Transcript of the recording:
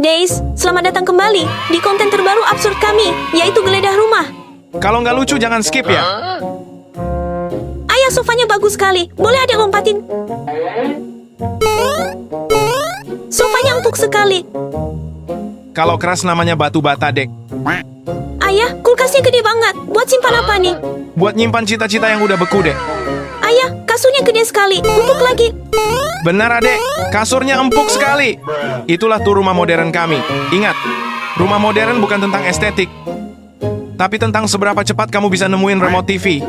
Days, selamat datang kembali di konten terbaru absurd kami, yaitu geledah rumah. Kalau nggak lucu jangan skip ya. Ayah, sofanya bagus sekali. Boleh adek lompatin? Sofanya empuk sekali. Kalau keras namanya batu bata, Dek. Ayah, kulkasnya gede banget. Buat simpan apa nih? Buat nyimpan cita-cita yang udah beku, Dek. Ayah, kasurnya gede sekali. Empuk lagi. Benar, Adek. Kasurnya empuk sekali. Itulah tuh rumah modern kami. Ingat, rumah modern bukan tentang estetik, tapi tentang seberapa cepat kamu bisa nemuin remote TV.